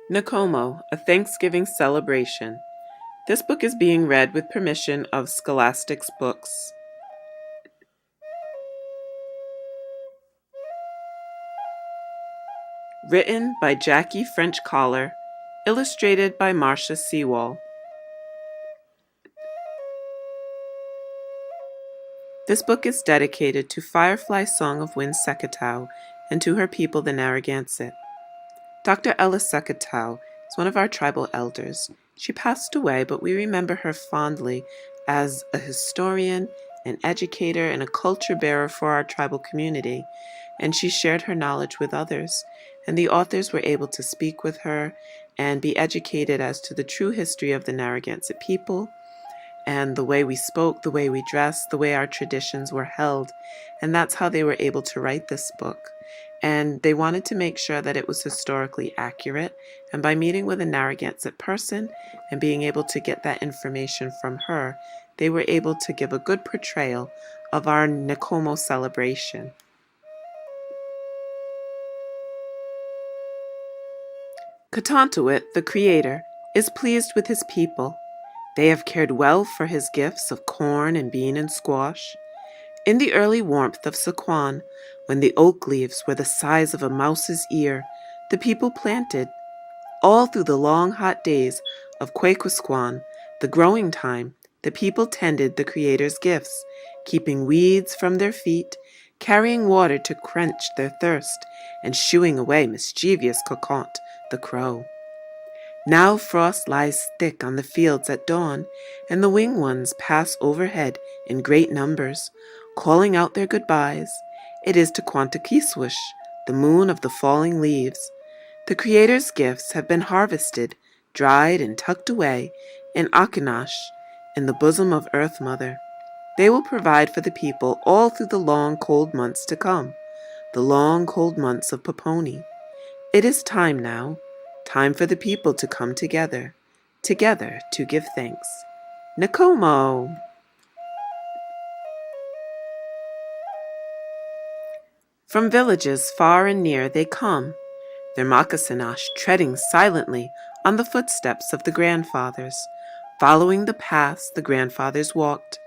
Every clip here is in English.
Nickommoh, a Thanksgiving celebration. This book is being read with permission of Scholastic's Books. Written by Jackie French Collar, illustrated by Marcia Sewall. This book is dedicated to Firefly Song of Wind Seketow and to her people, the Narragansett. Dr. Ella Seketow is one of our tribal elders. She passed away, but we remember her fondly as a historian, an educator, and a culture bearer for our tribal community, and she shared her knowledge with others, and the authors were able to speak with her and be educated as to the true history of the Narragansett people, and the way we spoke, the way we dressed, the way our traditions were held, and that's how they were able to write this book. And they wanted to make sure that it was historically accurate, and by meeting with a Narragansett person and being able to get that information from her, they were able to give a good portrayal of our Nickommoh celebration. Catontowit, the Creator, is pleased with his people. They have cared well for his gifts of corn and bean and squash. In the early warmth of Sequan, when the oak leaves were the size of a mouse's ear, the people planted. All through the long hot days of Quequisquan, the growing time, the people tended the Creator's gifts, keeping weeds from their feet, carrying water to quench their thirst, and shooing away mischievous Coquant, the crow. Now frost lies thick on the fields at dawn, and the winged ones pass overhead in great numbers, calling out their goodbyes. It is to Quantakiswish, the moon of the falling leaves. The Creator's gifts have been harvested, dried, and tucked away in Akanash, in the bosom of Earth Mother. They will provide for the people all through the long, cold months to come, the long, cold months of Poponi. It is time now, time for the people to come together, together to give thanks. Nickommoh! From villages far and near they come, their moccasinash treading silently on the footsteps of the grandfathers, following the paths the grandfathers walked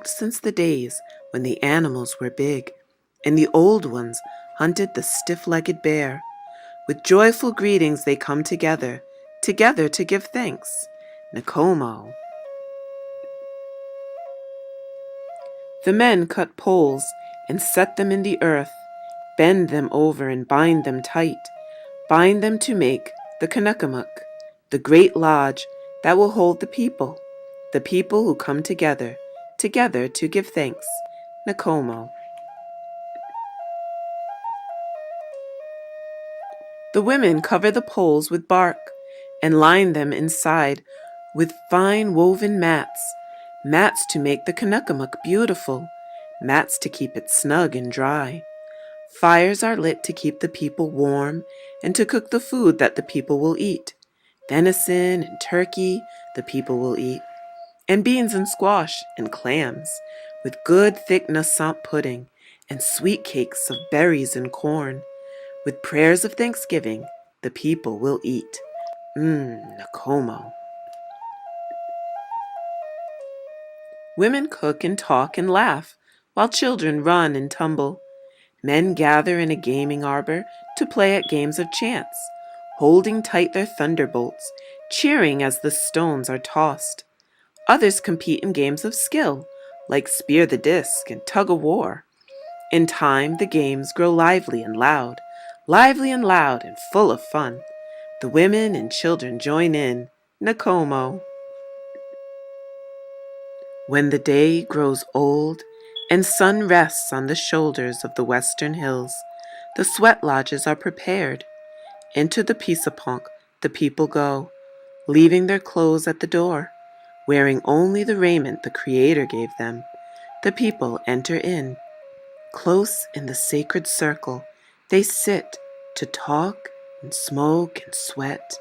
since the days when the animals were big, and the old ones hunted the stiff-legged bear. With joyful greetings they come together, together to give thanks. Nickommoh. The men cut poles and set them in the earth, bend them over and bind them tight, bind them to make the Nickommoh, the great lodge that will hold the people who come together, together to give thanks. Nickommoh. The women cover the poles with bark and line them inside with fine woven mats, mats to make the Nickommoh beautiful, mats to keep it snug and dry. Fires are lit to keep the people warm and to cook the food that the people will eat. Venison and turkey the people will eat, and beans and squash and clams, with good thick nassant pudding and sweet cakes of berries and corn. With prayers of thanksgiving, the people will eat. Nickommoh. Women cook and talk and laugh, while children run and tumble. Men gather in a gaming arbor to play at games of chance, holding tight their thunderbolts, cheering as the stones are tossed. Others compete in games of skill, like spear the disc and tug of war. In time, the games grow lively and loud and full of fun. The women and children join in. Nickommoh. When the day grows old and sun rests on the shoulders of the western hills, the sweat lodges are prepared. Into the Pisapunk the people go, leaving their clothes at the door, wearing only the raiment the Creator gave them. The people enter in. Close in the sacred circle, they sit to talk and smoke and sweat,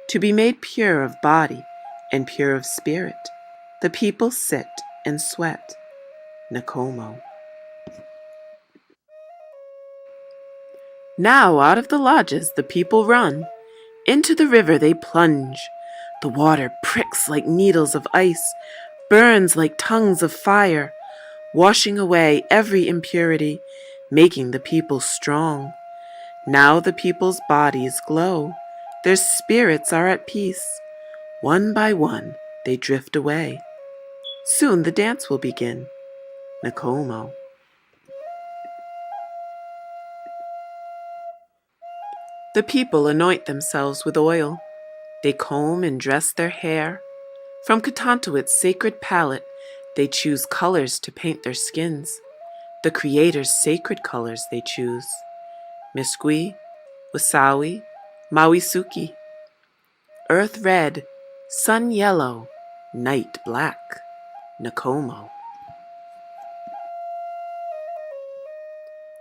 to be made pure of body and pure of spirit. The people sit and sweat. Nickommoh. Now out of the lodges the people run. Into the river they plunge. The water pricks like needles of ice, burns like tongues of fire, washing away every impurity, making the people strong. Now the people's bodies glow, their spirits are at peace. One by one they drift away. Soon the dance will begin. Nickommoh. The people anoint themselves with oil. They comb and dress their hair. From Ketontuit's sacred palette, they choose colors to paint their skins. The Creator's sacred colors they choose. Miskwi, Wasawi, Mawisuki. Earth red, sun yellow, night black. Nickommoh.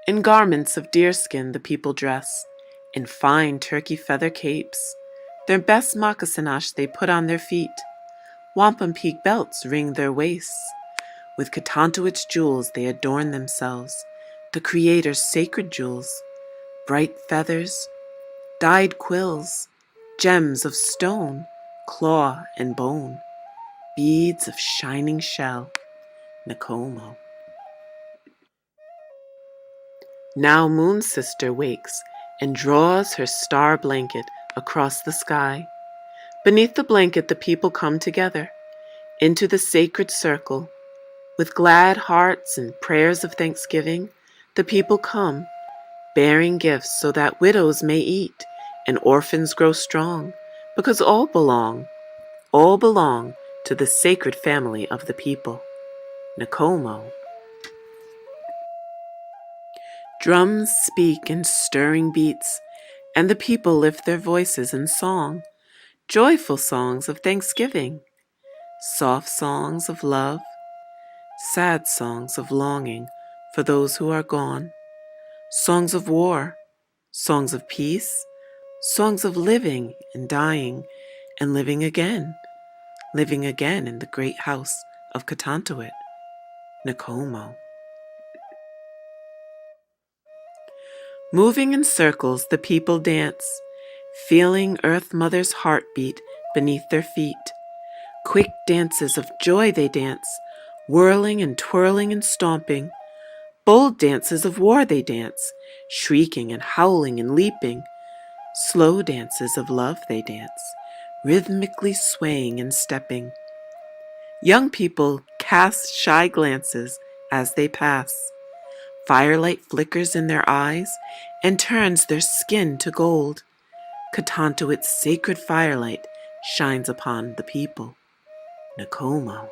In garments of deerskin the people dress, in fine turkey feather capes. Their best moccasinash they put on their feet. Wampum peak belts ring their waists. With Ketontuit's jewels they adorn themselves, the Creator's sacred jewels, bright feathers, dyed quills, gems of stone, claw and bone, beads of shining shell. Nickommoh. Now Moon Sister wakes and draws her star blanket across the sky. Beneath the blanket the people come together into the sacred circle. With glad hearts and prayers of thanksgiving, the people come, bearing gifts so that widows may eat and orphans grow strong, because all belong to the sacred family of the people. Nickommoh. Drums speak in stirring beats, and the people lift their voices in song, joyful songs of thanksgiving, soft songs of love, sad songs of longing for those who are gone, songs of war, songs of peace, songs of living and dying and living again in the great house of Ketontuit. Nickommoh. Moving in circles, the people dance, feeling Earth Mother's heartbeat beneath their feet. Quick dances of joy they dance, whirling and twirling and stomping. Bold dances of war they dance, shrieking and howling and leaping. Slow dances of love they dance, rhythmically swaying and stepping. Young people cast shy glances as they pass. Firelight flickers in their eyes and turns their skin to gold. Ketontuit's sacred firelight shines upon the people. Nickommoh.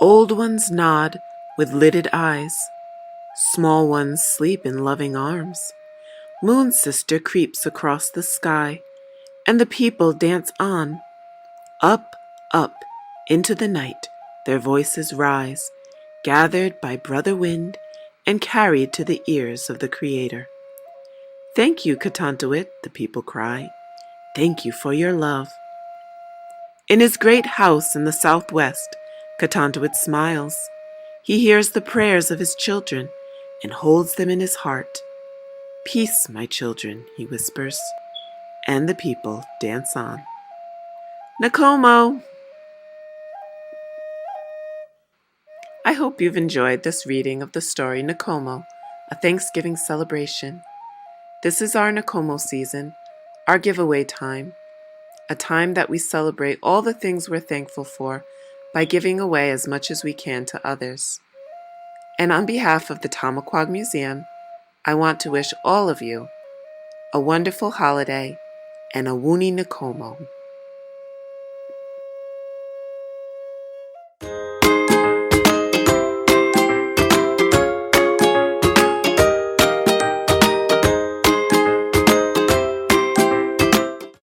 Old ones nod with lidded eyes. Small ones sleep in loving arms. Moon Sister creeps across the sky, and the people dance on. Up, up, into the night, their voices rise, gathered by Brother Wind and carried to the ears of the Creator. Thank you, Ketontuit, the people cry. Thank you for your love. In his great house in the southwest, Ketontuit smiles. He hears the prayers of his children and holds them in his heart. Peace, my children, he whispers, and the people dance on. Nickommoh! I hope you've enjoyed this reading of the story Nickommoh, a Thanksgiving celebration. This is our Nickommoh season, our giveaway time, a time that we celebrate all the things we're thankful for by giving away as much as we can to others. And on behalf of the Tomaquag Museum, I want to wish all of you a wonderful holiday and a Wuni Nickommoh.